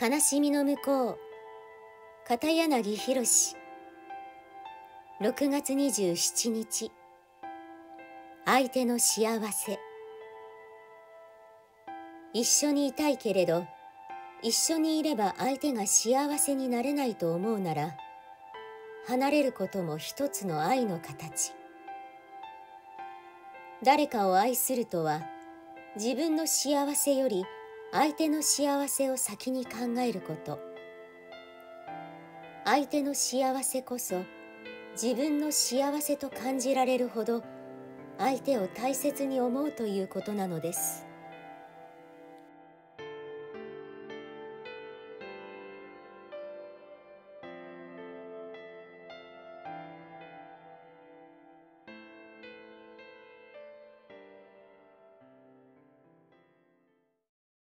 悲しみの向こう、片柳宏。6月27日。相手の幸せ。一緒にいたいけれど、一緒にいれば相手が幸せになれないと思うなら、離れることも一つの愛の形。誰かを愛するとは、自分の幸せより相手の幸せを先に考えること。相手の幸せこそ自分の幸せと感じられるほど相手を大切に思うということなのです。